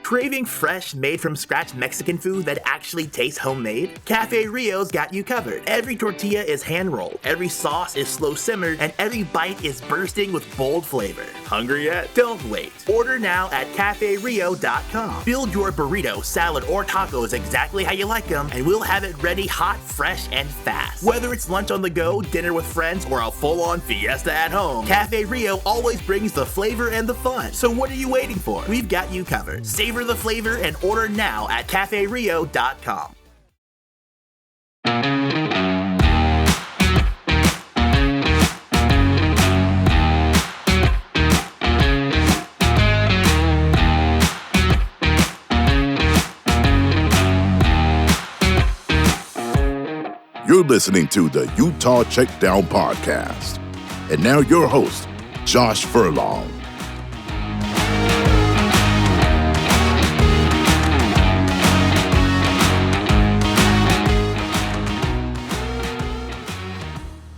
Craving fresh, made-from-scratch Mexican food that actually tastes homemade? Cafe Rio's got you covered. Every tortilla is hand-rolled, every sauce is slow-simmered, and every bite is bursting with bold flavor. Hungry yet? Don't wait. Order now at CafeRio.com. Build your burrito, salad, or tacos exactly how you like them, and we'll have it ready hot, fresh, and fast. Whether it's lunch on the go, dinner with friends, or a full-on fiesta at home, Cafe Rio always brings the flavor and the fun. So what are you waiting for? We've got you covered. Savor the flavor and order now at CafeRio.com. You're listening to the Utah Checkdown Podcast. And now your host, Josh Furlong.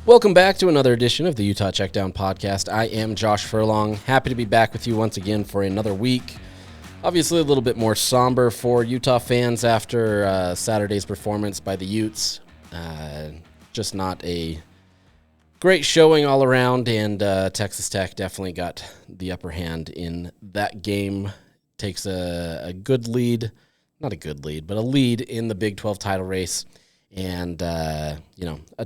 Welcome back to another edition of the Utah Checkdown Podcast. I am Josh Furlong. Happy to be back with you once again for another week. Obviously a little bit more somber for Utah fans after Saturday's performance by the Utes. Just not a great showing all around, and Texas Tech definitely got the upper hand in that game. Takes a good lead, not a good lead, but a lead in the Big 12 title race, and a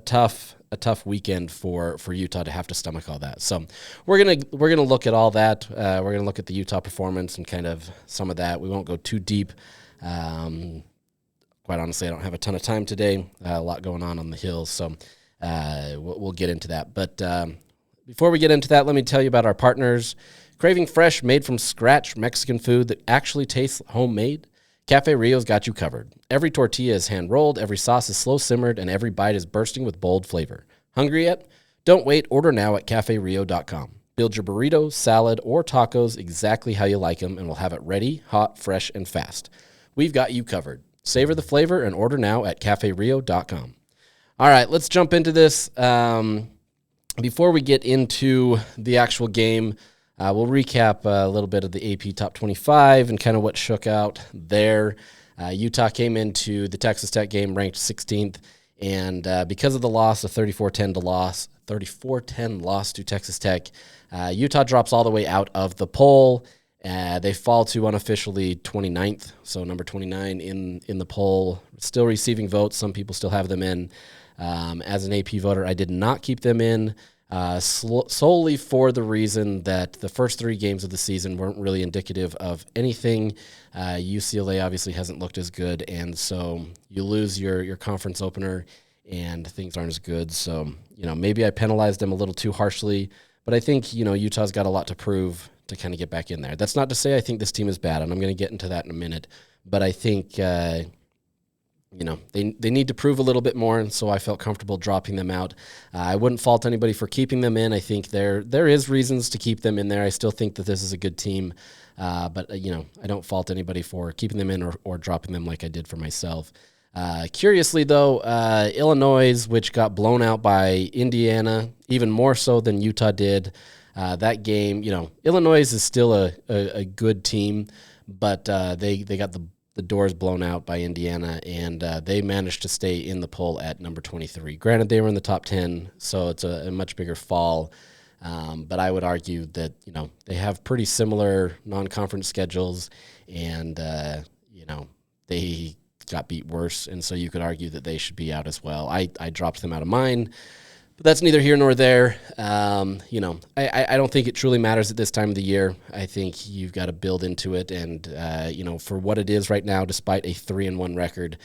tough weekend for Utah to have to stomach all that. So we're gonna look at all that. We're gonna look at the Utah performance and kind of some of that. We won't go too deep. Quite honestly, I don't have a ton of time today. A lot going on the Hills, so we'll get into that. But before we get into that, let me tell you about our partners. Craving fresh, made-from-scratch Mexican food that actually tastes homemade? Cafe Rio's got you covered. Every tortilla is hand-rolled, every sauce is slow-simmered, and every bite is bursting with bold flavor. Hungry yet? Don't wait. Order now at CafeRio.com. Build your burrito, salad, or tacos exactly how you like them, and we'll have it ready, hot, fresh, and fast. We've got you covered. Savor the flavor and order now at CafeRio.com. All right, let's jump into this. Before we get into the actual game, we'll recap a little bit of the AP Top 25 and kind of what shook out there. Utah came into the Texas Tech game ranked 16th, and because of the loss, a 34-10 loss to Texas Tech, Utah drops all the way out of the poll. They fall to unofficially 29th, so number 29 in the poll, still receiving votes. Some people still have them in. As an AP voter, I did not keep them in solely for the reason that the first three games of the season weren't really indicative of anything. UCLA obviously hasn't looked as good, and so you lose your conference opener, and things aren't as good. So, maybe I penalized them a little too harshly, but I think, Utah's got a lot to prove to kind of get back in there. That's not to say I think this team is bad, and I'm going to get into that in a minute. But I think, they need to prove a little bit more, and so I felt comfortable dropping them out. I wouldn't fault anybody for keeping them in. I think there is reasons to keep them in there. I still think that this is a good team, but I don't fault anybody for keeping them in or dropping them like I did for myself. Curiously, though, Illinois, which got blown out by Indiana, even more so than Utah did, that game, Illinois is still a good team, but they got the doors blown out by Indiana, and they managed to stay in the poll at number 23. Granted, they were in the top 10, so it's a much bigger fall, but I would argue that, they have pretty similar non-conference schedules, and, they got beat worse, and so you could argue that they should be out as well. I dropped them out of mine. But that's neither here nor there. I don't think it truly matters at this time of the year. I think you've got to build into it. And, for what it is right now, despite a 3-1 record,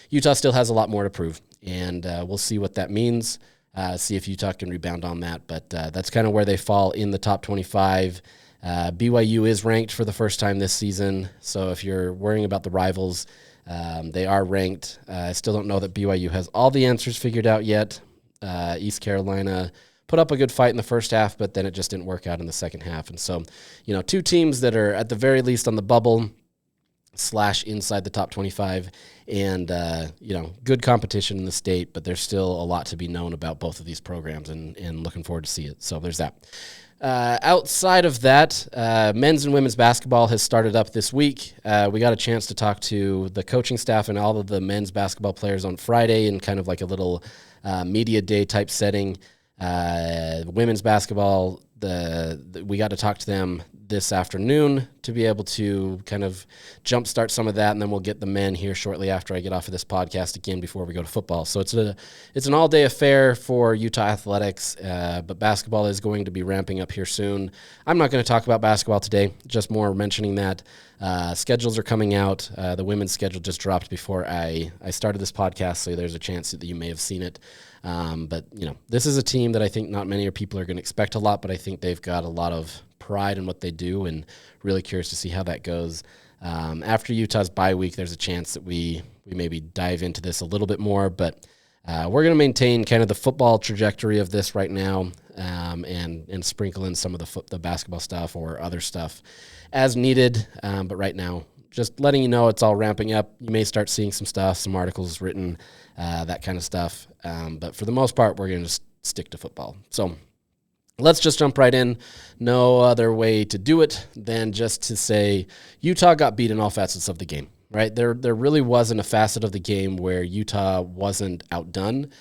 Utah still has a lot more to prove. And we'll see what that means, see if Utah can rebound on that. But that's kind of where they fall in the top 25. BYU is ranked for the first time this season. So if you're worrying about the rivals, they are ranked. I still don't know that BYU has all the answers figured out yet. East Carolina put up a good fight in the first half, but then it just didn't work out in the second half. And so, two teams that are at the very least on the bubble / inside the top 25 and, good competition in the state, but there's still a lot to be known about both of these programs and looking forward to see it. So there's that. Outside of that, men's and women's basketball has started up this week. We got a chance to talk to the coaching staff and all of the men's basketball players on Friday in kind of like a little media day type setting. Women's basketball, we got to talk to them this afternoon to be able to kind of jumpstart some of that, and then we'll get the men here shortly after I get off of this podcast again before we go to football. So it's an all-day affair for Utah athletics, but basketball is going to be ramping up here soon. I'm not going to talk about basketball today, just more mentioning that schedules are coming out. The women's schedule just dropped before I started this podcast, so there's a chance that you may have seen it. But, this is a team that I think not many people are going to expect a lot, but I think they've got a lot of pride in what they do, and really curious to see how that goes. After Utah's bye week, there's a chance that we maybe dive into this a little bit more, but we're going to maintain kind of the football trajectory of this right now, and sprinkle in some of the basketball stuff or other stuff as needed. But right now, just letting you know it's all ramping up. You may start seeing some stuff, some articles written, that kind of stuff. But for the most part, we're going to stick to football. So let's just jump right in. No other way to do it than just to say Utah got beat in all facets of the game, right? There really wasn't a facet of the game where Utah wasn't outdone.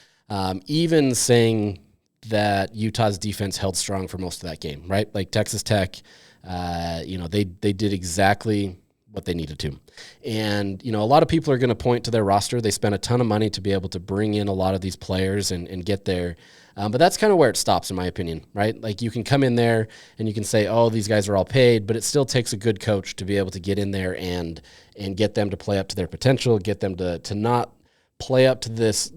Even saying that Utah's defense held strong for most of that game, right? Like Texas Tech, they did exactly what they needed to. And, a lot of people are going to point to their roster. They spent a ton of money to be able to bring in a lot of these players and get there. But that's kind of where it stops, in my opinion, right? Like you can come in there and you can say, oh, these guys are all paid, but it still takes a good coach to be able to get in there and get them to play up to their potential, get them to not play up to this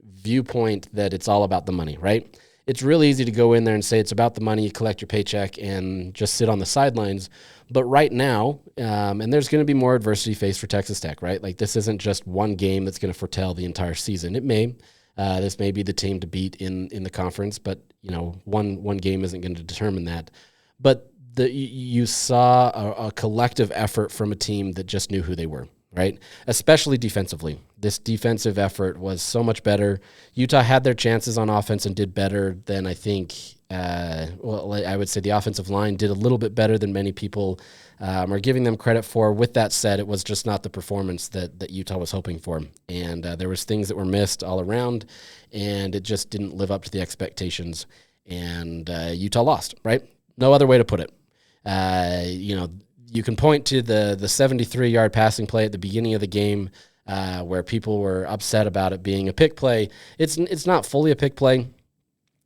viewpoint that it's all about the money, right? It's really easy to go in there and say it's about the money, you collect your paycheck, and just sit on the sidelines. But right now, and there's going to be more adversity faced for Texas Tech, right? Like this isn't just one game that's going to foretell the entire season. It may. This may be the team to beat in the conference, but one game isn't going to determine that. But you saw a collective effort from a team that just knew who they were, right? Especially defensively. This defensive effort was so much better. Utah had their chances on offense and did better than I think. I would say the offensive line did a little bit better than many people are giving them credit for. With that said, it was just not the performance that Utah was hoping for. And there was things that were missed all around, and it just didn't live up to the expectations. And Utah lost, right? No other way to put it. You can point to the 73-yard passing play at the beginning of the game where people were upset about it being a pick play. It's not fully a pick play.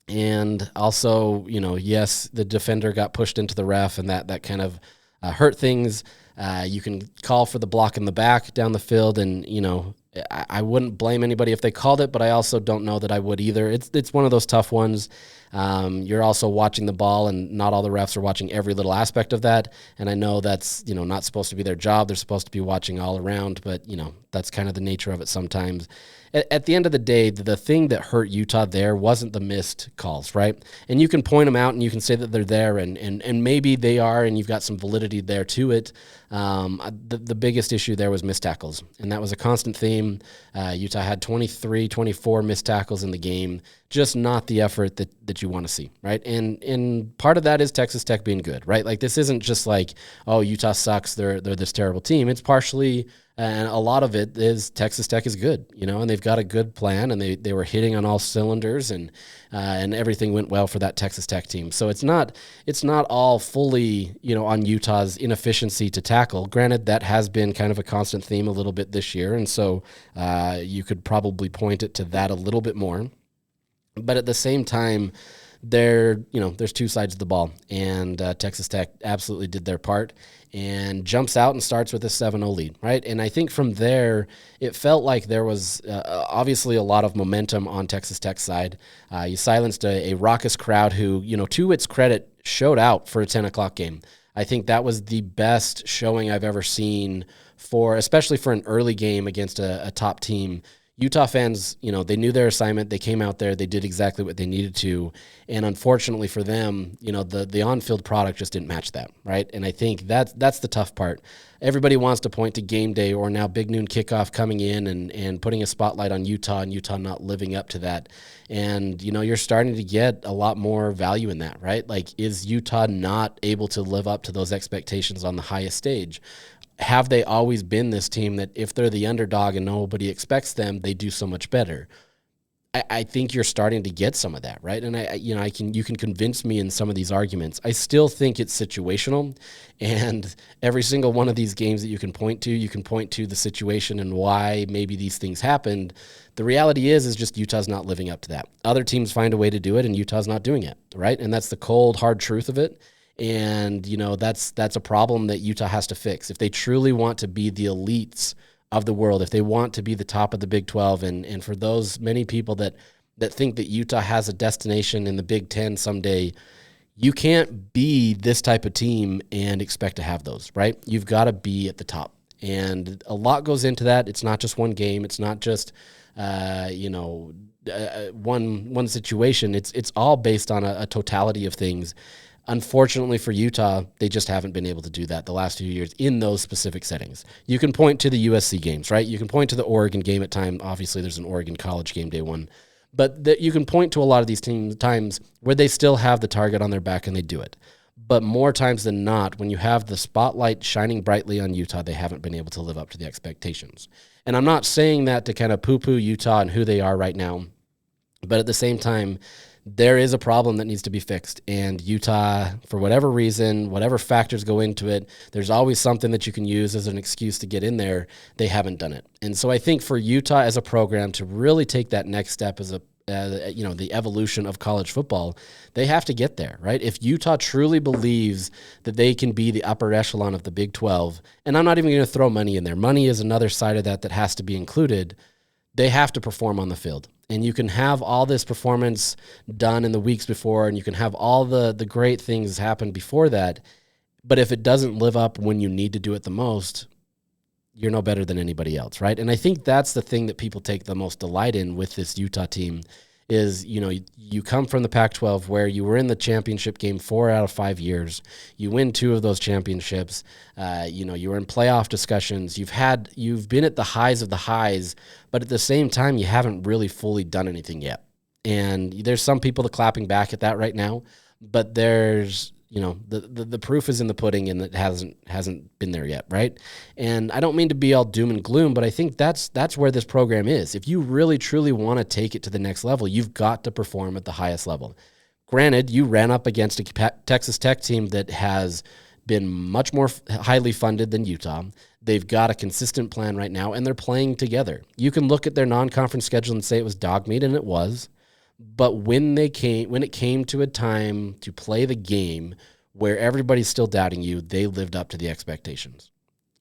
And also, yes, the defender got pushed into the ref, and that kind of hurt things. You can call for the block in the back down the field, and, I wouldn't blame anybody if they called it, but I also don't know that I would either. It's one of those tough ones. You're also watching the ball, and not all the refs are watching every little aspect of that. And I know that's, not supposed to be their job. They're supposed to be watching all around, but, that's kind of the nature of it sometimes. At the end of the day, the thing that hurt Utah there wasn't the missed calls, right? And you can point them out and you can say that they're there, and maybe they are, and you've got some validity there to it. The biggest issue there was missed tackles, and that was a constant theme. Utah had 24 missed tackles in the game, just not the effort that you want to see, right? And part of that is Texas Tech being good, right? Like this isn't just like, oh, Utah sucks, they're this terrible team. It's partially, and a lot of it is Texas Tech is good, and they've got a good plan, and they were hitting on all cylinders, and everything went well for that Texas Tech team. So it's not all fully, on Utah's inefficiency to tackle. Granted, that has been kind of a constant theme a little bit this year, and so you could probably point it to that a little bit more. But at the same time, there's two sides of the ball, and Texas Tech absolutely did their part and jumps out and starts with a 7-0 lead, right? And I think from there, it felt like there was obviously a lot of momentum on Texas Tech's side. You silenced a raucous crowd who, to its credit, showed out for a 10 o'clock game. I think that was the best showing I've ever seen especially for an early game against a top team. Utah fans, they knew their assignment. They came out there. They did exactly what they needed to. And unfortunately for them, the on-field product just didn't match that, right? And I think that's the tough part. Everybody wants to point to game day or now big noon kickoff coming in and putting a spotlight on Utah and Utah not living up to that. And, you're starting to get a lot more value in that, right? Like, is Utah not able to live up to those expectations on the highest stage? Have they always been this team that if they're the underdog and nobody expects them, they do so much better? I think you're starting to get some of that, right? And you can convince me in some of these arguments. I still think it's situational, and every single one of these games that you can point to the situation and why maybe these things happened. The reality is just Utah's not living up to that. Other teams find a way to do it, and Utah's not doing it, right? And that's the cold, hard truth of it. And, that's a problem that Utah has to fix. If they truly want to be the elites of the world, if they want to be the top of the Big 12, and for those many people that think that Utah has a destination in the Big 10 someday, you can't be this type of team and expect to have those, right? You've got to be at the top. And a lot goes into that. It's not just one game. It's not just, one situation. It's all based on a totality of things. Unfortunately for Utah, they just haven't been able to do that the last few years in those specific settings. You can point to the USC games, right? You can point to the Oregon game at time. Obviously, there's an Oregon College game day one. But you can point to a lot of these times where they still have the target on their back and they do it. But more times than not, when you have the spotlight shining brightly on Utah, they haven't been able to live up to the expectations. And I'm not saying that to kind of poo-poo Utah and who they are right now. But at the same time, there is a problem that needs to be fixed. And Utah, for whatever reason, whatever factors go into it, there's always something that you can use as an excuse to get in there. They haven't done it. And so I think for Utah as a program to really take that next step as the evolution of college football, they have to get there, right? If Utah truly believes that they can be the upper echelon of the Big 12, and I'm not even going to throw money in there. Money is another side of that has to be included. They have to perform on the field. And you can have all this performance done in the weeks before, and you can have all the great things happen before that. But if it doesn't live up when you need to do it the most, you're no better than anybody else, right? And I think that's the thing that people take the most delight in with this Utah team is, you come from the Pac-12 where you were in the championship game 4 out of 5 years. You win 2 of those championships. You were in playoff discussions. You've been at the highs of the highs, but at the same time, you haven't really fully done anything yet. And there's some people that clapping back at that right now, but there's, the proof is in the pudding, and it hasn't been there yet, right? And I don't mean to be all doom and gloom, but I think that's where this program is. If you really truly want to take it to the next level, you've got to perform at the highest level. Granted, you ran up against a Texas Tech team that has been much more highly funded than Utah. They've got a consistent plan right now, and they're playing together. You can look at their non-conference schedule and say it was dog meat, and it was. But when it came to a time to play the game where everybody's still doubting you, they lived up to the expectations.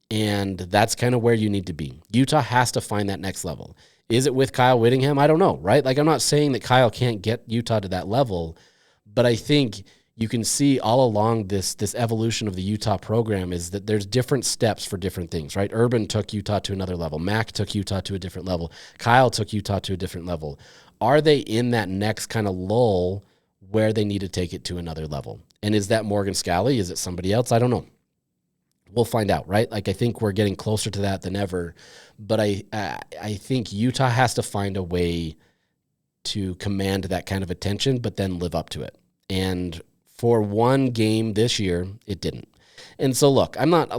And that's kind of where you need to be. Utah has to find that next level. Is it with Kyle Whittingham? I don't know, right? Like, I'm not saying that Kyle can't get Utah to that level, but I think you can see all along this evolution of the Utah program is that there's different steps for different things, right? Urban took Utah to another level. Mac took Utah to a different level. Kyle took Utah to a different level. Are they in that next kind of lull where they need to take it to another level? And is that Morgan Scalley? Is it somebody else? I don't know. We'll find out, right? Like, I think we're getting closer to that than ever. But I think Utah has to find a way to command that kind of attention, but then live up to it. And for one game this year, it didn't. And so, look, I'm not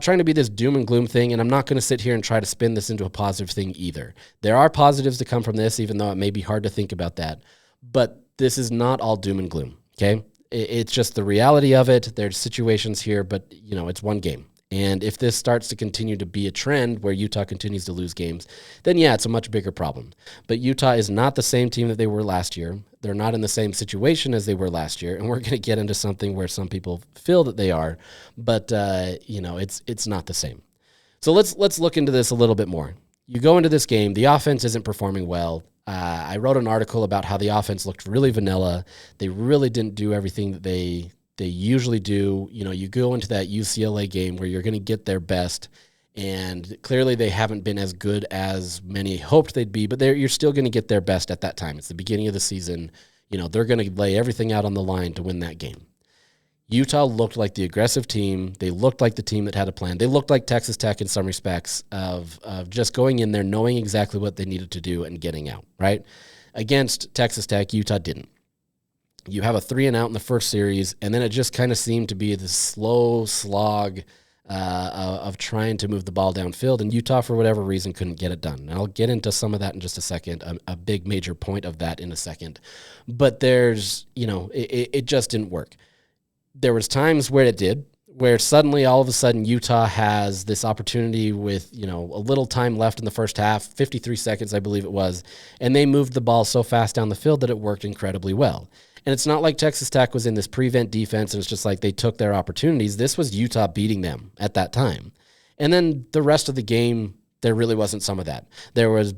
trying to be this doom and gloom thing, and I'm not going to sit here and try to spin this into a positive thing either. There are positives to come from this, even though it may be hard to think about that. But this is not all doom and gloom, okay? It's just the reality of it. There's situations here, but, it's one game. And if this starts to continue to be a trend where Utah continues to lose games, then yeah, it's a much bigger problem. But Utah is not the same team that they were last year. They're not in the same situation as they were last year. And we're going to get into something where some people feel that they are, but it's not the same. So let's look into this a little bit more. You go into this game, the offense isn't performing well. I wrote an article about how the offense looked really vanilla. They really didn't do everything that they usually do. You go into that UCLA game where you're going to get their best, And clearly they haven't been as good as many hoped they'd be, but you're still going to get their best at that time. It's the beginning of the season. They're going to lay everything out on the line to win that game. Utah looked like the aggressive team. They looked like the team that had a plan. They looked like Texas Tech in some respects of just going in there, knowing exactly what they needed to do and getting out, right? Against Texas Tech, Utah didn't. You have a 3-and-out in the first series, and then it just kind of seemed to be this slow slog of trying to move the ball downfield, and Utah, for whatever reason, couldn't get it done. And I'll get into some of that in just a second, a big major point of that in a second. But there's, it just didn't work. There was times where it did, where suddenly, all of a sudden, Utah has this opportunity with, a little time left in the first half, 53 seconds, I believe it was, and they moved the ball so fast down the field that it worked incredibly well. And it's not like Texas Tech was in this prevent defense and it's just like they took their opportunities. This was Utah beating them at that time. And then the rest of the game, there really wasn't some of that. There was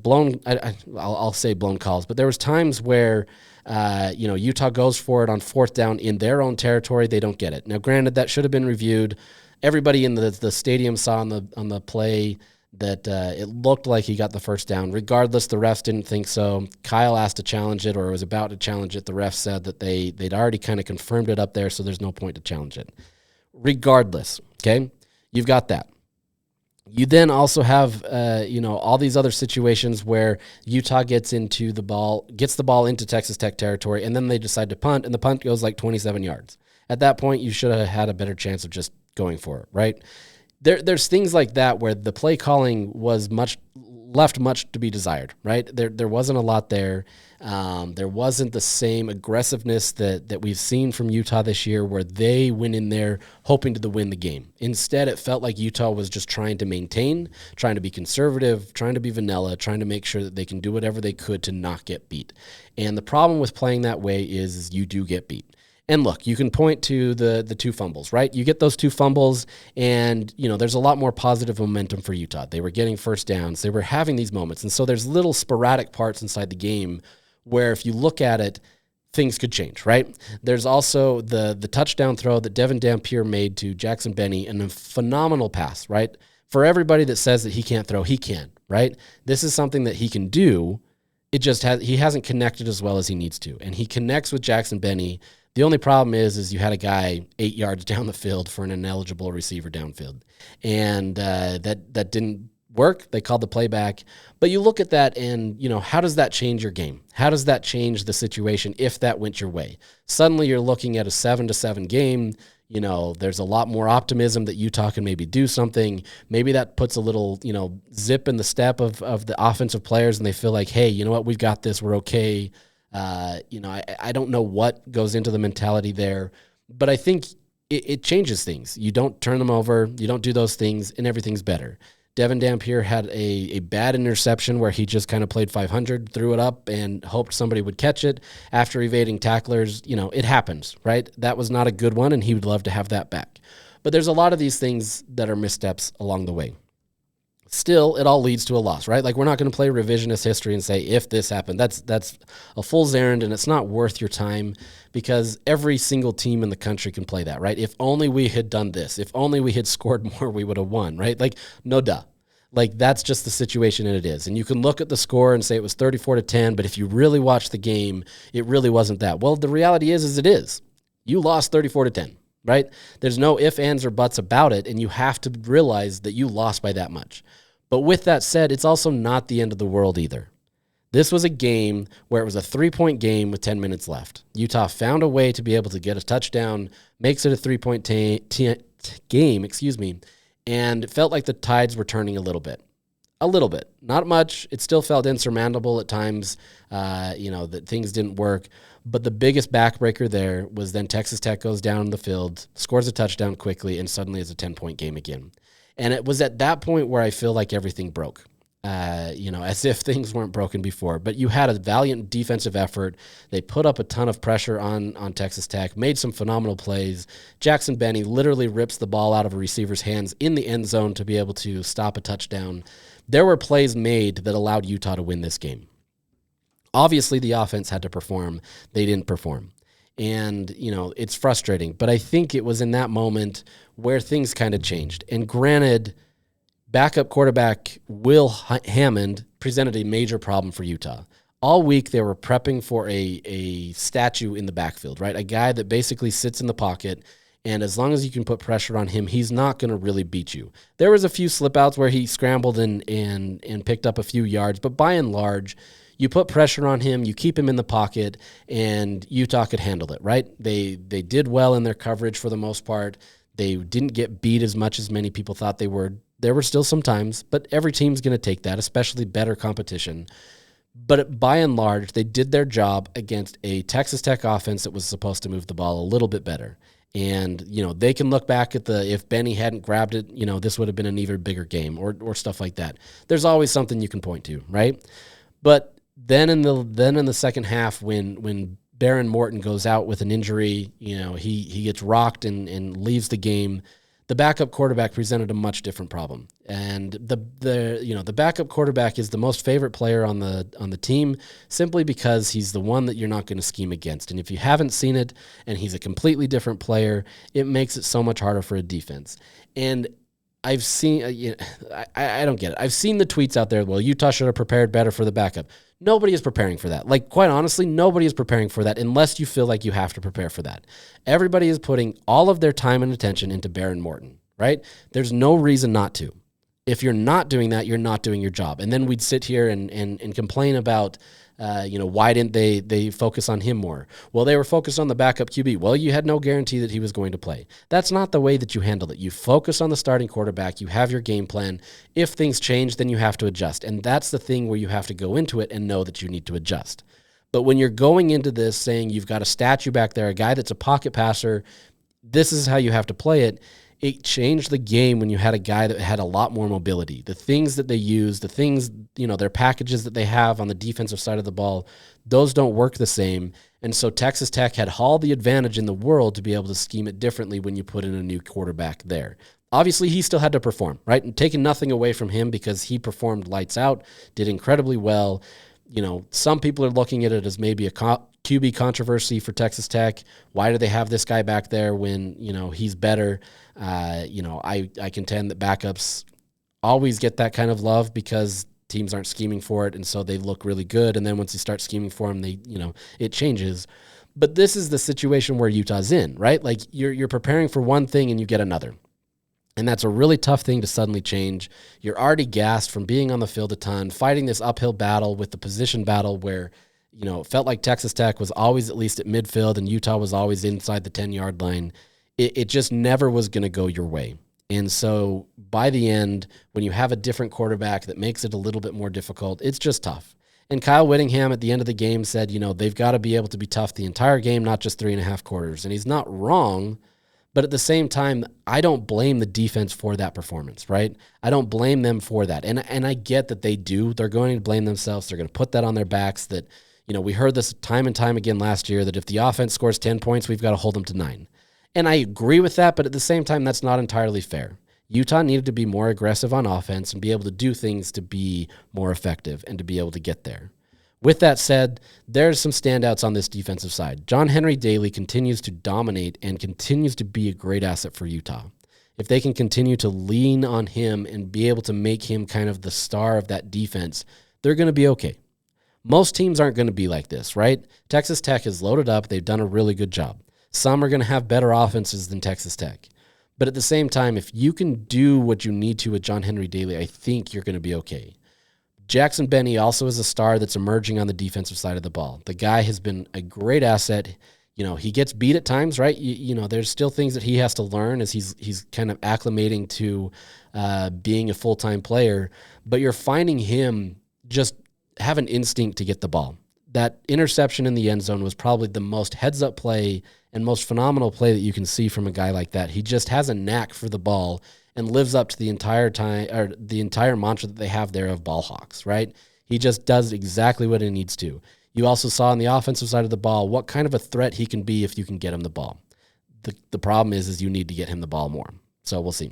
I'll say blown calls, but there was times where, Utah goes for it on fourth down in their own territory. They don't get it. Now, granted, that should have been reviewed. Everybody in the stadium saw on the play that it looked like he got the first down. Regardless, the refs didn't think so. Kyle asked to challenge it or was about to challenge it. The refs said that they'd already kind of confirmed it up there, so there's no point to challenge it. Regardless, okay, you've got that. You then also have, all these other situations where Utah gets the ball into Texas Tech territory, and then they decide to punt, and the punt goes like 27 yards. At that point, you should have had a better chance of just going for it, right? There's things like that where the play calling was left much to be desired, right? There wasn't a lot there. There wasn't the same aggressiveness that we've seen from Utah this year where they went in there hoping to win the game. Instead, it felt like Utah was just trying to maintain, trying to be conservative, trying to be vanilla, trying to make sure that they can do whatever they could to not get beat. And the problem with playing that way is you do get beat. And look, you can point to the 2 fumbles, right? You get those 2 fumbles, and there's a lot more positive momentum for Utah. They were getting first downs. They were having these moments. And so there's little sporadic parts inside the game where if you look at it, things could change, right? There's also the touchdown throw that Devon Dampier made to Jackson Benny, and a phenomenal pass, right? For everybody that says that he can't throw, he can, right? This is something that he can do. He hasn't connected as well as he needs to. And he connects with Jackson Benny. The only problem is you had a guy 8 yards down the field for an ineligible receiver downfield. And that didn't work. They called the play back. But you look at that and, how does that change your game? How does that change the situation if that went your way? Suddenly you're looking at a 7-7 game. There's a lot more optimism that Utah can maybe do something. Maybe that puts a little, zip in the step of the offensive players, and they feel like, hey, you know what, we've got this, we're okay. I don't know what goes into the mentality there, but I think it changes things. You don't turn them over, you don't do those things, and everything's better. Devon Dampier had a bad interception where he just kind of played 500, threw it up, and hoped somebody would catch it after evading tacklers. It happens, right? That was not a good one, and he would love to have that back. But there's a lot of these things that are missteps along the way. Still, it all leads to a loss, right? Like, we're not going to play revisionist history and say, if this happened, that's a fool's errand, and it's not worth your time, because every single team in the country can play that, right? If only we had done this, if only we had scored more, we would have won, right? Like, no duh. Like, that's just the situation it is. And you can look at the score and say it was 34-10, but if you really watch the game, it really wasn't that. Well, the reality is it is. You lost 34-10. Right? There's no ifs, ands, or buts about it, and you have to realize that you lost by that much. But with that said, it's also not the end of the world either. This was a game where it was a 3-point game with 10 minutes left. Utah found a way to be able to get a touchdown, makes it a 3-point game, and it felt like the tides were turning a little bit. A little bit. Not much. It still felt insurmountable at times, that things didn't work. But the biggest backbreaker there was then Texas Tech goes down the field, scores a touchdown quickly, and suddenly it's a 10-point game again. And it was at that point where I feel like everything broke, as if things weren't broken before. But you had a valiant defensive effort. They put up a ton of pressure on Texas Tech, made some phenomenal plays. Jackson Benny literally rips the ball out of a receiver's hands in the end zone to be able to stop a touchdown. There were plays made that allowed Utah to win this game. Obviously, the offense had to perform. They didn't perform. And, it's frustrating. But I think it was in that moment where things kind of changed. And granted, backup quarterback Will Hammond presented a major problem for Utah. All week they were prepping for a statue in the backfield, right? A guy that basically sits in the pocket, and as long as you can put pressure on him, he's not going to really beat you. There was a few slip outs where he scrambled and picked up a few yards, but by and large, you put pressure on him, you keep him in the pocket, and Utah could handle it, right? They did well in their coverage for the most part. They didn't get beat as much as many people thought they were. There were still some times, but every team's going to take that, especially better competition. But by and large, they did their job against a Texas Tech offense that was supposed to move the ball a little bit better. And, they can look back at if Benny hadn't grabbed it, this would have been an even bigger game or stuff like that. There's always something you can point to, right? But then in the second half, when Baron Morton goes out with an injury, he gets rocked and leaves the game. The backup quarterback presented a much different problem. And the backup quarterback is the most favorite player on the team simply because he's the one that you're not going to scheme against. And if you haven't seen it and he's a completely different player, it makes it so much harder for a defense. And I've seen, I don't get it. I've seen the tweets out there, well, Utah should have prepared better for the backup. Nobody is preparing for that. Like, quite honestly, nobody is preparing for that unless you feel like you have to prepare for that. Everybody is putting all of their time and attention into Baron Morton, right? There's no reason not to. If you're not doing that, you're not doing your job. And then we'd sit here and complain about, why didn't they focus on him more? Well, they were focused on the backup QB. Well, you had no guarantee that he was going to play. That's not the way that you handle it. You focus on the starting quarterback. You have your game plan. If things change, then you have to adjust. And that's the thing where you have to go into it and know that you need to adjust. But when you're going into this saying you've got a statue back there, a guy that's a pocket passer, this is how you have to play it. It changed the game when you had a guy that had a lot more mobility. The things that they use, the things, their packages that they have on the defensive side of the ball, those don't work the same. And so Texas Tech had all the advantage in the world to be able to scheme it differently when you put in a new quarterback there. Obviously, he still had to perform, right? And taking nothing away from him because he performed lights out, did incredibly well. Some people are looking at it as maybe a QB controversy for Texas Tech. Why do they have this guy back there when, he's better? I contend that backups always get that kind of love because teams aren't scheming for it, and so they look really good. And then once you start scheming for them, it changes. But this is the situation where Utah's in, right? Like you're preparing for one thing and you get another. And that's a really tough thing to suddenly change. You're already gassed from being on the field a ton, fighting this uphill battle with the position battle where, it felt like Texas Tech was always at least at midfield and Utah was always inside the 10-yard line. It just never was going to go your way. And so by the end, when you have a different quarterback that makes it a little bit more difficult, it's just tough. And Kyle Whittingham at the end of the game said, they've got to be able to be tough the entire game, not just 3.5 quarters. And he's not wrong. But at the same time, I don't blame the defense for that performance, right? I don't blame them for that. And I get that they do. They're going to blame themselves. They're going to put that on their backs that, we heard this time and time again last year that if the offense scores 10 points, we've got to hold them to 9. And I agree with that, but at the same time, that's not entirely fair. Utah needed to be more aggressive on offense and be able to do things to be more effective and to be able to get there. With that said, there's some standouts on this defensive side. John Henry Daly continues to dominate and continues to be a great asset for Utah. If they can continue to lean on him and be able to make him kind of the star of that defense, they're going to be okay. Most teams aren't going to be like this, right? Texas Tech is loaded up. They've done a really good job. Some are going to have better offenses than Texas Tech. But at the same time, if you can do what you need to with John Henry Daly, I think you're going to be okay. Jackson Benny also is a star that's emerging on the defensive side of the ball. The guy has been a great asset. He gets beat at times, right? There's still things that he has to learn as he's kind of acclimating to being a full-time player. But you're finding him just have an instinct to get the ball. That interception in the end zone was probably the most heads-up play and most phenomenal play that you can see from a guy like that. He just has a knack for the ball and lives up to the entire time or the entire mantra that they have there of ball hawks, right? He just does exactly what he needs to. You also saw on the offensive side of the ball what kind of a threat he can be if you can get him the ball. The problem is you need to get him the ball more. So we'll see.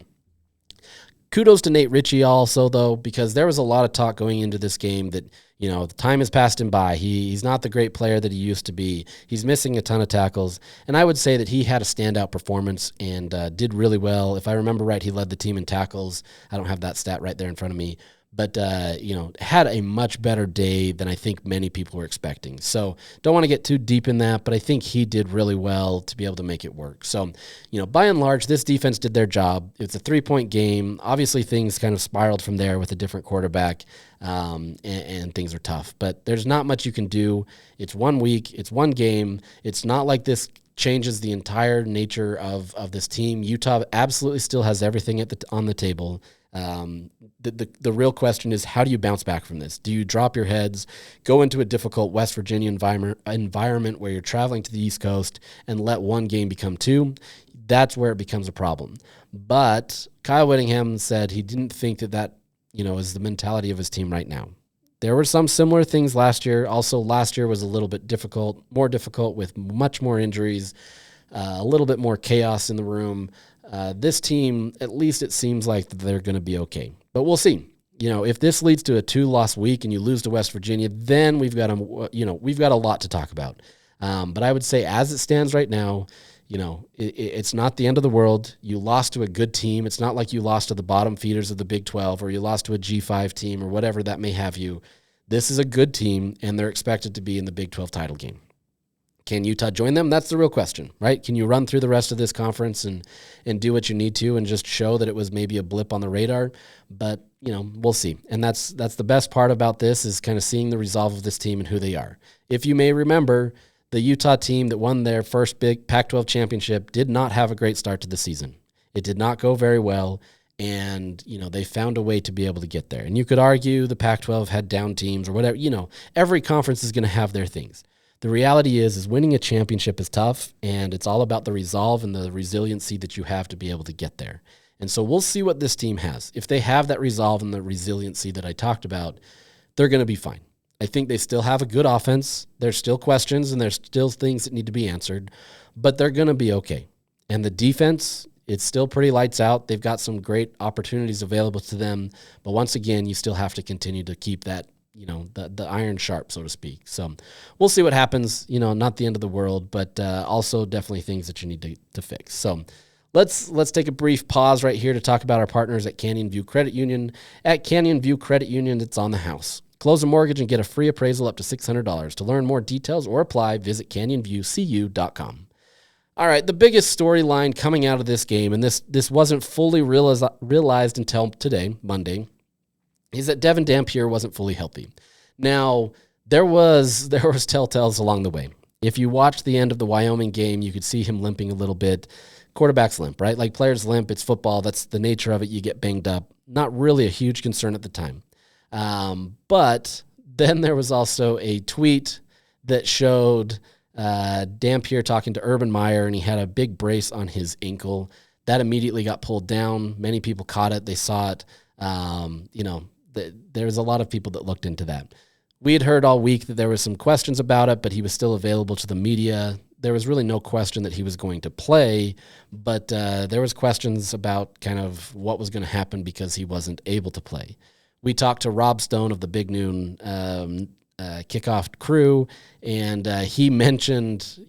Kudos to Nate Ritchie also, though, because there was a lot of talk going into this game that, the time has passed him by. He's not the great player that he used to be. He's missing a ton of tackles. And I would say that he had a standout performance and did really well. If I remember right, he led the team in tackles. I don't have that stat right there in front of me. But, had a much better day than I think many people were expecting. So don't want to get too deep in that, but I think he did really well to be able to make it work. So, by and large, this defense did their job. It's a 3-point game. Obviously, things kind of spiraled from there with a different quarterback, and things are tough. But there's not much you can do. It's 1 week. It's one game. It's not like this changes the entire nature of this team. Utah absolutely still has everything on the table. The real question is, how do you bounce back from this? Do you drop your heads, go into a difficult West Virginia environment where you're traveling to the East Coast and let one game become two? That's where it becomes a problem. But Kyle Whittingham said he didn't think that is the mentality of his team right now. There were some similar things last year. Also, last year was a little bit more difficult with much more injuries, a little bit more chaos in the room. This team, at least it seems like they're going to be okay. But we'll see. If this leads to a 2-loss week and you lose to West Virginia, then we've got a lot to talk about. But I would say as it stands right now, it's not the end of the world. You lost to a good team. It's not like you lost to the bottom feeders of the Big 12 or you lost to a G5 team or whatever that may have you. This is a good team, and they're expected to be in the Big 12 title game. Can Utah join them? That's the real question, right? Can you run through the rest of this conference and do what you need to and just show that it was maybe a blip on the radar? But, we'll see. And that's the best part about this is kind of seeing the resolve of this team and who they are. If you may remember, the Utah team that won their first big Pac-12 championship did not have a great start to the season. It did not go very well, and, they found a way to be able to get there. And you could argue the Pac-12 had down teams or whatever. Every conference is going to have their things. The reality is winning a championship is tough, and it's all about the resolve and the resiliency that you have to be able to get there. And so we'll see what this team has. If they have that resolve and the resiliency that I talked about, they're going to be fine. I think they still have a good offense. There's still questions, and there's still things that need to be answered, but they're going to be okay. And the defense, it's still pretty lights out. They've got some great opportunities available to them, but once again, you still have to continue to keep that the iron sharp, so to speak. So we'll see what happens. Not the end of the world, but also definitely things that you need to fix. So let's take a brief pause right here to talk about our partners at Canyon View Credit Union. At Canyon View Credit Union, it's on the house. Close a mortgage and get a free appraisal up to $600. To learn more details or apply, visit canyonviewcu.com. All right, the biggest storyline coming out of this game, and this wasn't fully realized until today, Monday, is that Devon Dampier wasn't fully healthy. Now, there was telltales along the way. If you watched the end of the Wyoming game, you could see him limping a little bit. Quarterbacks limp, right? Like players limp. It's football. That's the nature of it. You get banged up. Not really a huge concern at the time. But then there was also a tweet that showed Dampier talking to Urban Meyer, and he had a big brace on his ankle. That immediately got pulled down. Many people caught it. They saw it. There's a lot of people that looked into that. We had heard all week that there was some questions about it, but he was still available to the media. There was really no question that he was going to play, but there was questions about kind of what was going to happen because he wasn't able to play. We talked to Rob Stone of the Big Noon kickoff crew, and he mentioned,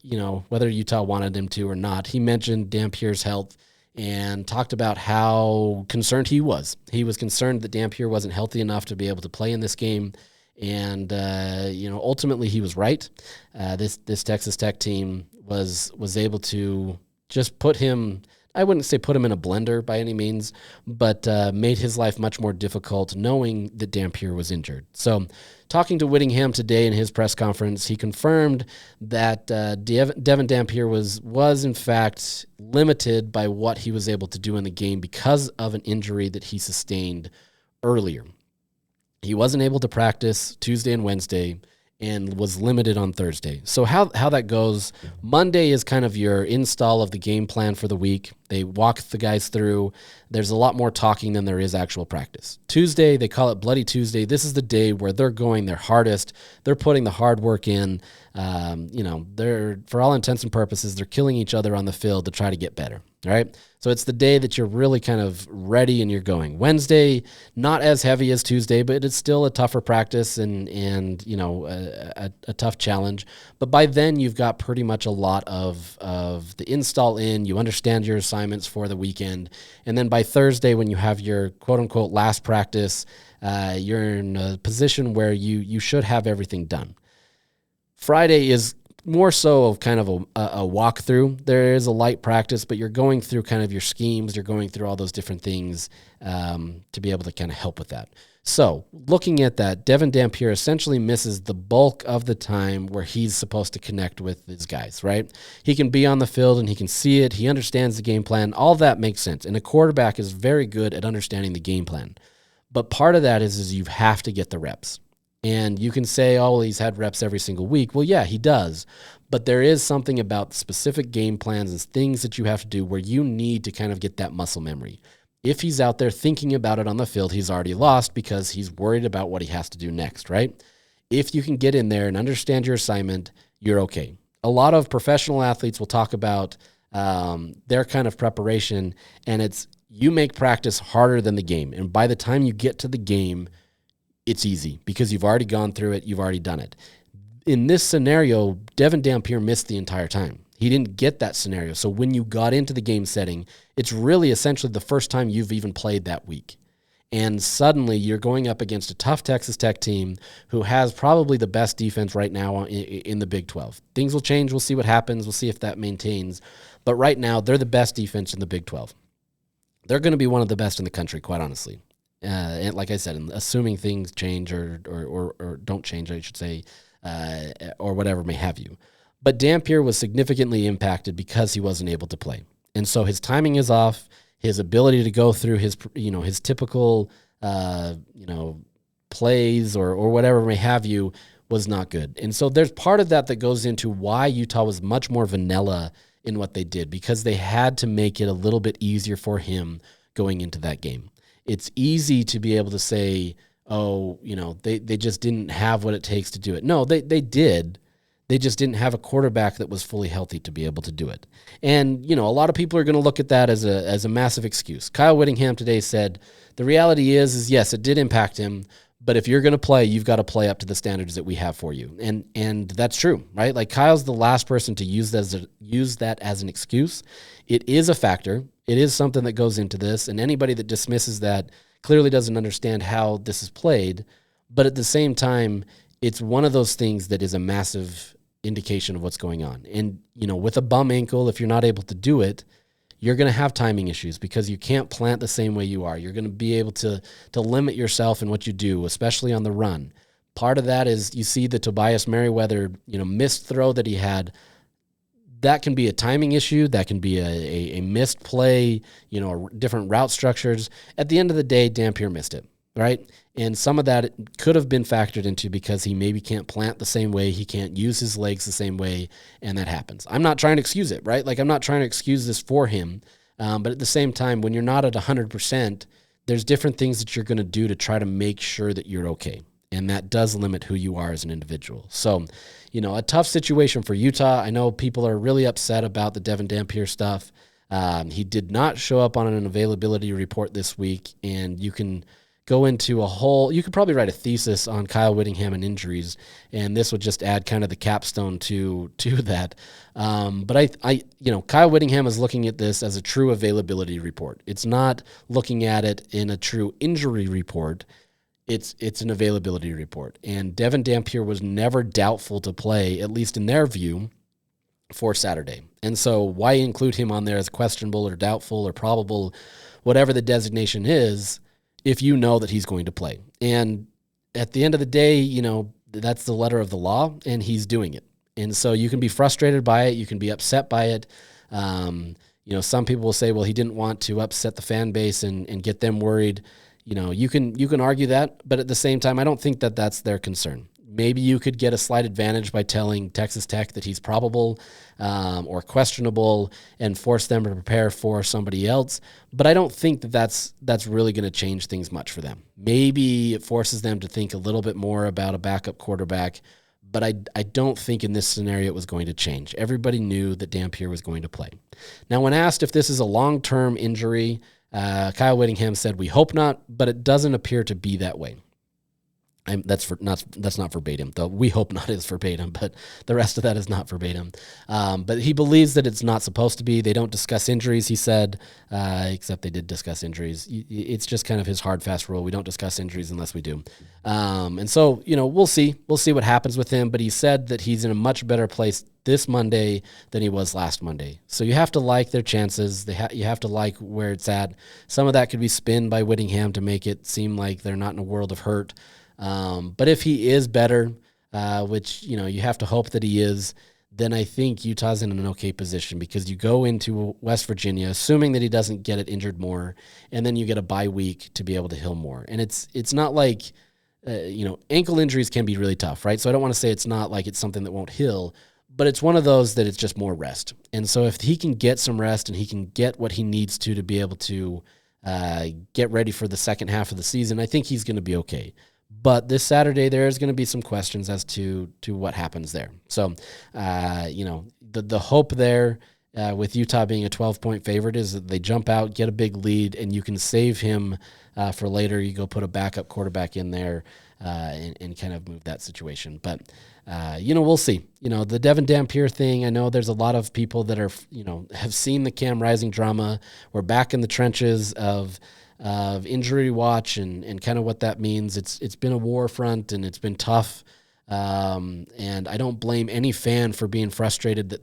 whether Utah wanted him to or not, he mentioned Dampier's health and talked about how concerned he was. He was concerned that Dampier wasn't healthy enough to be able to play in this game, and ultimately he was right. This Texas Tech team was able to just put him, I wouldn't say put him in a blender by any means, but made his life much more difficult knowing that Dampier was injured. So talking to Whittingham today in his press conference, he confirmed that Devon Dampier was in fact limited by what he was able to do in the game because of an injury that he sustained earlier. He wasn't able to practice Tuesday and Wednesday and was limited on Thursday. So how that goes, Monday is kind of your install of the game plan for the week. They walk the guys through. There's a lot more talking than there is actual practice. Tuesday, they call it Bloody Tuesday. This is the day where they're going their hardest. They're putting the hard work in. They're, for all intents and purposes, they're killing each other on the field to try to get better, right? So it's the day that you're really kind of ready and you're going. Wednesday, not as heavy as Tuesday, but it's still a tougher practice and a tough challenge. But by then, you've got pretty much a lot of the install in. You understand your assignments for the weekend. And then by Thursday, when you have your quote-unquote last practice, you're in a position where you should have everything done. Friday is more so of kind of a walkthrough. There is a light practice, but you're going through kind of your schemes. You're going through all those different things to be able to kind of help with that. So looking at that, Devon Dampier essentially misses the bulk of the time where he's supposed to connect with his guys, right? He can be on the field and he can see it. He understands the game plan. All that makes sense. And a quarterback is very good at understanding the game plan. But part of that is you have to get the reps. And you can say, oh, well, he's had reps every single week. Well, yeah, he does. But there is something about specific game plans and things that you have to do where you need to kind of get that muscle memory. If he's out there thinking about it on the field, he's already lost because he's worried about what he has to do next, right? If you can get in there and understand your assignment, you're okay. A lot of professional athletes will talk about their kind of preparation, and it's you make practice harder than the game. And by the time you get to the game, it's easy because you've already gone through it. You've already done it. In this scenario, Devon Dampier missed the entire time. He didn't get that scenario. So when you got into the game setting, it's really essentially the first time you've even played that week. And suddenly you're going up against a tough Texas Tech team who has probably the best defense right now in the Big 12. Things will change. We'll see what happens. We'll see if that maintains. But right now, they're the best defense in the Big 12. They're going to be one of the best in the country, quite honestly. And like I said, assuming things change or don't change, I should say, or whatever may have you. But Dampier was significantly impacted because he wasn't able to play. And so his timing is off. His ability to go through his typical, plays or whatever may have you was not good. And so there's part of that goes into why Utah was much more vanilla in what they did, because they had to make it a little bit easier for him going into that game. It's easy to be able to say, they just didn't have what it takes to do it. No, they did. They just didn't have a quarterback that was fully healthy to be able to do it. And, a lot of people are going to look at that as a massive excuse. Kyle Whittingham today said, the reality is yes, it did impact him, but if you're going to play, you've got to play up to the standards that we have for you. And that's true, right? Like Kyle's the last person to use that as an excuse. It is a factor. It is something that goes into this, and anybody that dismisses that clearly doesn't understand how this is played. But at the same time, it's one of those things that is a massive indication of what's going on. And, with a bum ankle, if you're not able to do it, you're going to have timing issues because you can't plant the same way you are. You're going to be able to limit yourself in what you do, especially on the run. Part of that is you see the Tobias Merriweather, missed throw that he had. That can be a timing issue. That can be a missed play, different route structures. At the end of the day, Dampier missed it, right? And some of that could have been factored into because he maybe can't plant the same way. He can't use his legs the same way, and that happens. I'm not trying to excuse it, right? Like, I'm not trying to excuse this for him. But at the same time, when you're not at 100%, there's different things that you're going to do to try to make sure that you're okay. And that does limit who you are as an individual. So, a tough situation for Utah. I know people are really upset about the Devon Dampier stuff. He did not show up on an availability report this week, and you can go into you could probably write a thesis on Kyle Whittingham and injuries, and this would just add kind of the capstone to that. But Kyle Whittingham is looking at this as a true availability report. It's not looking at it in a true injury report. It's an availability report. And Devon Dampier was never doubtful to play, at least in their view, for Saturday. And so why include him on there as questionable or doubtful or probable, whatever the designation is, if you know that he's going to play? And at the end of the day, that's the letter of the law, and he's doing it. And so you can be frustrated by it. You can be upset by it. Some people will say, well, he didn't want to upset the fan base and get them worried. You can argue that, but at the same time, I don't think that that's their concern. maybe you could get a slight advantage by telling Texas Tech that he's probable or questionable and force them to prepare for somebody else. But I don't think that that's really going to change things much for them. Maybe it forces them to think a little bit more about a backup quarterback, but I don't think in this scenario it was going to change. Everybody knew that Dampier was going to play. Now, when asked if this is a long-term injury, Kyle Whittingham said, "We hope not, but it doesn't appear to be that way." That's not verbatim, though. "We hope not" is verbatim, but the rest of that is not verbatim. But he believes that it's not supposed to be. They don't discuss injuries, he said, except they did discuss injuries. It's just kind of his hard, fast rule. We don't discuss injuries unless we do. And so, we'll see. We'll see what happens with him. But he said that he's in a much better place this Monday than he was last Monday. So you have to like their chances. You have to like where it's at. Some of that could be spin by Whittingham to make it seem like they're not in a world of hurt. But if he is better, which, you have to hope that he is, then I think Utah's in an okay position, because you go into West Virginia, assuming that he doesn't get it injured more, and then you get a bye week to be able to heal more. And it's not like, ankle injuries can be really tough, right? So I don't want to say it's not like it's something that won't heal, but it's one of those that it's just more rest. And so if he can get some rest and he can get what he needs to be able to get ready for the second half of the season, I think he's going to be okay. But this Saturday, there is going to be some questions as to what happens there. So, the hope there with Utah being a 12-point favorite is that they jump out, get a big lead, and you can save him for later. You go put a backup quarterback in there and kind of move that situation. But, we'll see. The Devon Dampier thing, I know there's a lot of people that are, have seen the Cam Rising drama. We're back in the trenches of injury watch and kind of what that means. It's been a war front, and it's been tough. And I don't blame any fan for being frustrated that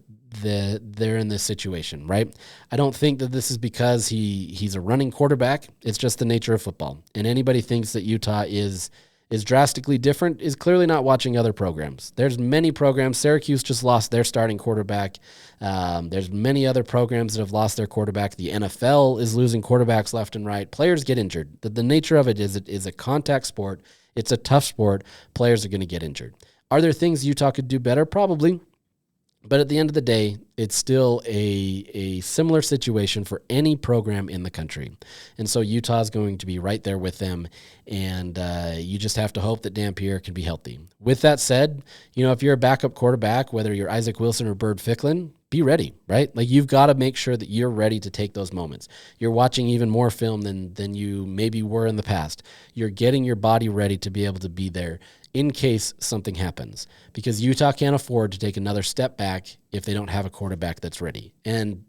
they're in this situation, right? I don't think that this is because he's a running quarterback. It's just the nature of football. And anybody thinks that Utah is drastically different is clearly not watching other programs. There's many programs. Syracuse just lost their starting quarterback. There's many other programs that have lost their quarterback. The NFL is losing quarterbacks left and right. Players get injured. The nature of it is a contact sport. It's a tough sport. Players are going to get injured. Are there things Utah could do better? Probably. But at the end of the day, it's still a similar situation for any program in the country. And so Utah is going to be right there with them, and you just have to hope that Dampier can be healthy. With that said, if you're a backup quarterback, whether you're Isaac Wilson or Bird Ficklin, be ready, right? Like, you've got to make sure that you're ready to take those moments. You're watching even more film than you maybe were in the past. You're getting your body ready to be able to be there in case something happens, because Utah can't afford to take another step back if they don't have a quarterback that's ready. And,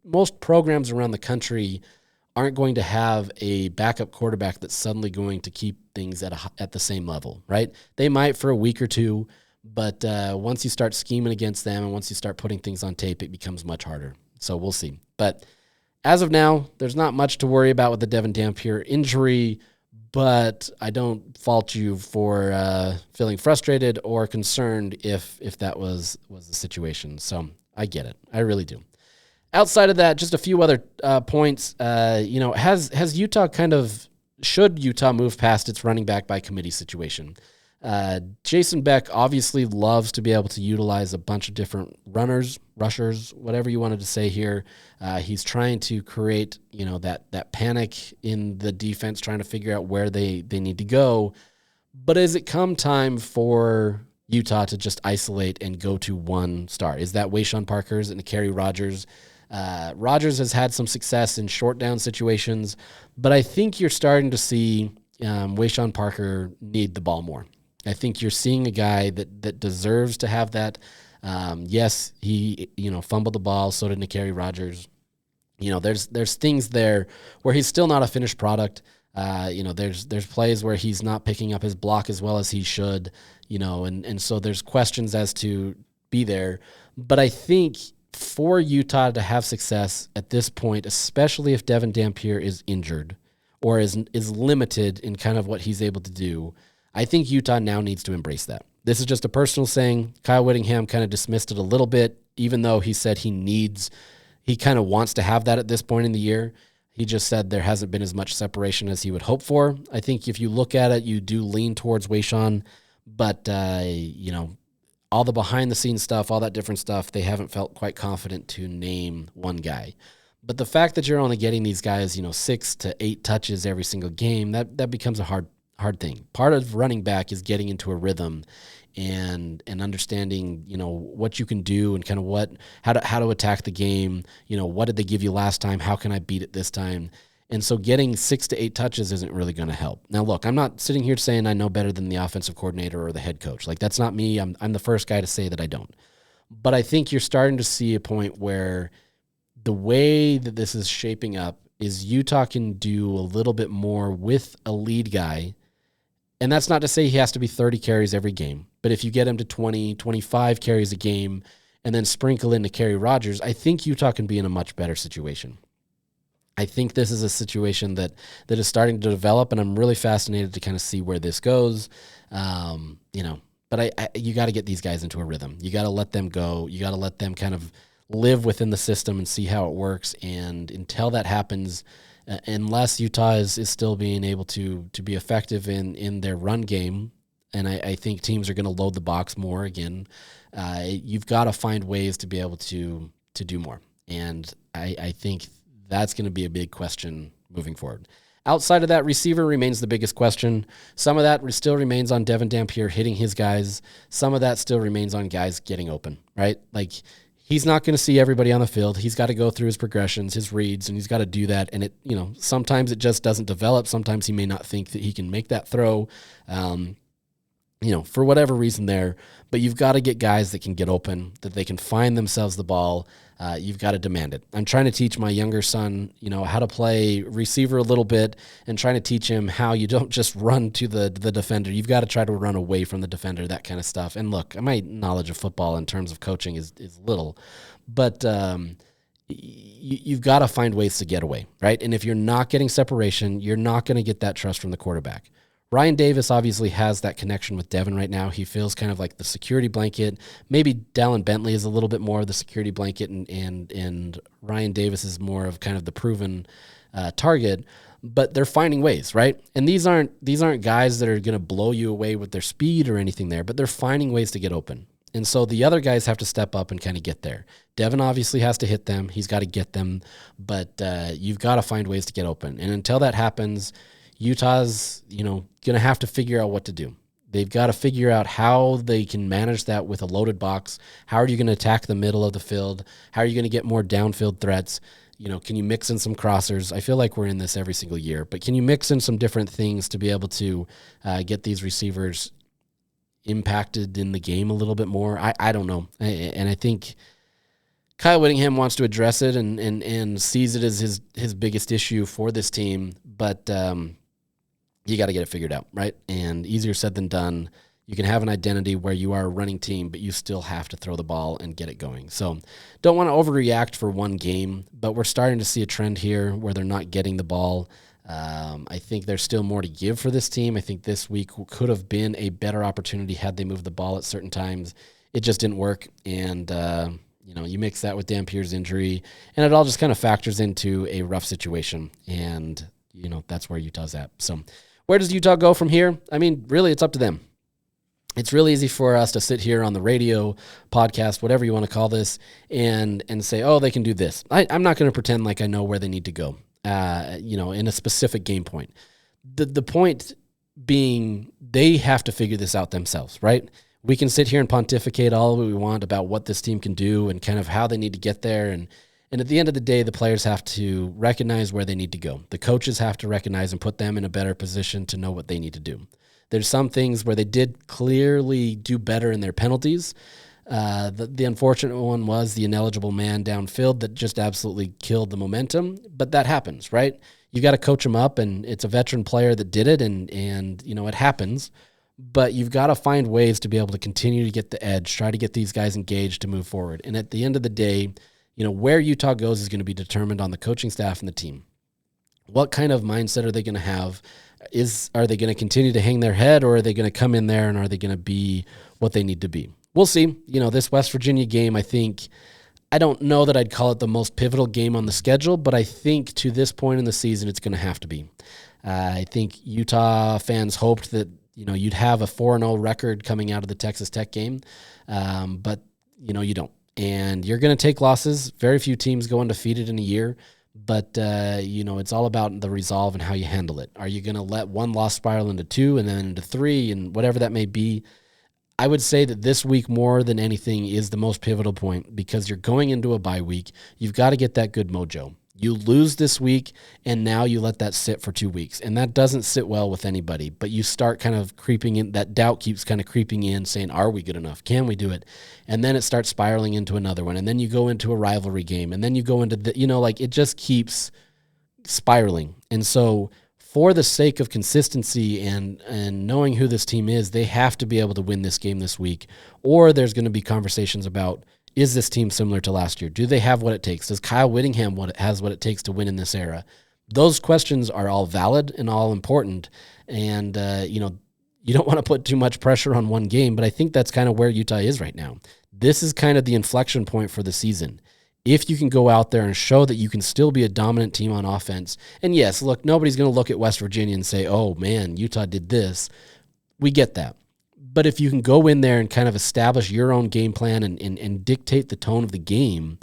most programs around the country aren't going to have a backup quarterback that's suddenly going to keep things at the same level, right? They might for a week or two, but once you start scheming against them and once you start putting things on tape, it becomes much harder. So we'll see. But as of now, there's not much to worry about with the Devon Dampier injury, but I don't fault you for feeling frustrated or concerned if that was the situation. So I get it. I really do. Outside of that, just a few other points. Has Utah should Utah move past its running back by committee situation? Jason Beck obviously loves to be able to utilize a bunch of different rushers, whatever you wanted to say here. He's trying to create, that panic in the defense, trying to figure out where they need to go. But has it come time for Utah to just isolate and go to one star? Is that Wayshawn Parker's and Kerry Rogers? Rogers has had some success in short down situations, but I think you're starting to see Wayshawn Parker need the ball more. I think you're seeing a guy that deserves to have that. Yes, he fumbled the ball. So did Kerry Rogers. There's things there where he's still not a finished product. There's plays where he's not picking up his block as well as he should. And so there's questions as to be there. But I think for Utah to have success at this point, especially if Devon Dampier is injured or is limited in kind of what he's able to do, I think Utah now needs to embrace that. This is just a personal saying. Kyle Whittingham kind of dismissed it a little bit, even though he said he kind of wants to have that at this point in the year. He just said there hasn't been as much separation as he would hope for. I think if you look at it, you do lean towards Wayshawn, But, all the behind-the-scenes stuff, all that different stuff, they haven't felt quite confident to name one guy. But the fact that you're only getting these guys, 6 to 8 touches every single game, that becomes a hard thing. Part of running back is getting into a rhythm and understanding, what you can do and kind of how to attack the game. What did they give you last time? How can I beat it this time? And so getting 6 to 8 touches isn't really going to help. Now, look, I'm not sitting here saying I know better than the offensive coordinator or the head coach. Like, that's not me. I'm the first guy to say that I don't. But I think you're starting to see a point where the way that this is shaping up is Utah can do a little bit more with a lead guy. And that's not to say he has to be 30 carries every game. But if you get him to 20, 25 carries a game and then sprinkle in to Kerry Rogers, I think Utah can be in a much better situation. I think this is a situation that is starting to develop, and I'm really fascinated to kind of see where this goes. But you got to get these guys into a rhythm. You got to let them go. You got to let them kind of live within the system and see how it works. And until that happens, unless Utah is still being able to be effective in their run game, and I think teams are going to load the box more again, you've got to find ways to be able to do more. And I think that's going to be a big question moving forward. Outside of that, receiver remains the biggest question. Some of that still remains on Devon Dampier hitting his guys. Some of that still remains on guys getting open, right? Like, he's not going to see everybody on the field. He's got to go through his progressions, his reads, and he's got to do that. And it, sometimes it just doesn't develop. Sometimes he may not think that he can make that throw, for whatever reason there. But you've got to get guys that can get open, that they can find themselves the ball. You've got to demand it. I'm trying to teach my younger son, how to play receiver a little bit, and trying to teach him how you don't just run to the defender. You've got to try to run away from the defender, that kind of stuff. And look, my knowledge of football in terms of coaching is little, but you've got to find ways to get away, right? And if you're not getting separation, you're not going to get that trust from the quarterback. Ryan Davis obviously has that connection with Devon right now. He feels kind of like the security blanket. Maybe Dallin Bentley is a little bit more of the security blanket, and Ryan Davis is more of kind of the proven target. But they're finding ways, right? And these aren't guys that are going to blow you away with their speed or anything there, but they're finding ways to get open. And so the other guys have to step up and kind of get there. Devon obviously has to hit them. He's got to get them, but you've got to find ways to get open. And until that happens, Utah's, going to have to figure out what to do. They've got to figure out how they can manage that with a loaded box. How are you going to attack the middle of the field? How are you going to get more downfield threats? Can you mix in some crossers? I feel like we're in this every single year, but can you mix in some different things to be able to get these receivers impacted in the game a little bit more? I don't know. And I think Kyle Whittingham wants to address it and sees it as his biggest issue for this team, but you got to get it figured out, right? And easier said than done. You can have an identity where you are a running team, but you still have to throw the ball and get it going. So don't want to overreact for one game, but we're starting to see a trend here where they're not getting the ball. I think there's still more to give for this team. I think this week could have been a better opportunity had they moved the ball at certain times. It just didn't work, and you mix that with Dampier's injury, and it all just kind of factors into a rough situation, and that's where Utah's at. So where does Utah go from here? I mean, really, it's up to them. It's really easy for us to sit here on the radio, podcast, whatever you want to call this, and say, oh, they can do this. I'm not going to pretend like I know where they need to go, in a specific game point. The point being they have to figure this out themselves, right? We can sit here and pontificate all we want about what this team can do and kind of how they need to get there. And at the end of the day, the players have to recognize where they need to go. The coaches have to recognize and put them in a better position to know what they need to do. There's some things where they did clearly do better in their penalties. The unfortunate one was the ineligible man downfield that just absolutely killed the momentum. But that happens, right? You got to coach them up, and it's a veteran player that did it, and it happens. But you've got to find ways to be able to continue to get the edge, try to get these guys engaged to move forward. And at the end of the day, where Utah goes is going to be determined on the coaching staff and the team. What kind of mindset are they going to have? Are they going to continue to hang their head, or are they going to come in there and are they going to be what they need to be? We'll see. This West Virginia game, I don't know that I'd call it the most pivotal game on the schedule, but I think to this point in the season, it's going to have to be. I think Utah fans hoped that you'd have a 4-0 record coming out of the Texas Tech game, but you don't. And you're going to take losses. Very few teams go undefeated in a year, but it's all about the resolve and how you handle it. Are you going to let one loss spiral into 2 and then into 3 and whatever that may be? I would say that this week more than anything is the most pivotal point because you're going into a bye week. You've got to get that good mojo. You lose this week, and now you let that sit for 2 weeks, and that doesn't sit well with anybody, but you start kind of creeping in. That doubt keeps kind of creeping in, saying, are we good enough? Can we do it? And then it starts spiraling into another one, and then you go into a rivalry game, and then you go into it just keeps spiraling. And so for the sake of consistency and knowing who this team is, they have to be able to win this game this week, or there's going to be conversations about, is this team similar to last year? Do they have what it takes? Does Kyle Whittingham has what it takes to win in this era? Those questions are all valid and all important, and you don't want to put too much pressure on one game, but I think that's kind of where Utah is right now. This is kind of the inflection point for the season. If you can go out there and show that you can still be a dominant team on offense, and yes, look, nobody's going to look at West Virginia and say, oh, man, Utah did this. We get that. But if you can go in there and kind of establish your own game plan and dictate the tone of the game,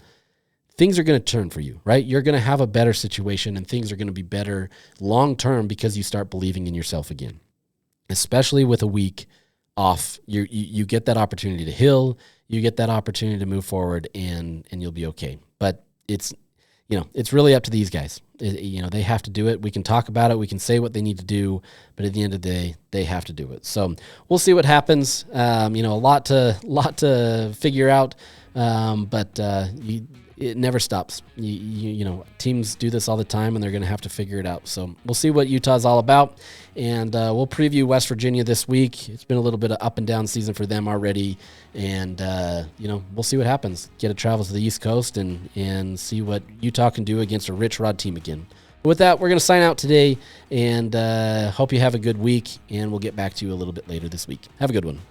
things are going to turn for you, right? You're going to have a better situation, and things are going to be better long-term because you start believing in yourself again, especially with a week off. You get that opportunity to heal. You get that opportunity to move forward, and you'll be okay. But it's really up to these guys. They have to do it. We can talk about it. We can say what they need to do, but at the end of the day, they have to do it. So we'll see what happens. A lot to figure out, but it never stops. Teams do this all the time, and they're going to have to figure it out. So we'll see what Utah's all about, and we'll preview West Virginia this week. It's been a little bit of up and down season for them already, and we'll see what happens. Get a travel to the East Coast and see what Utah can do against a Rich Rod team again. But with that, we're going to sign out today, and hope you have a good week, and we'll get back to you a little bit later this week. Have a good one.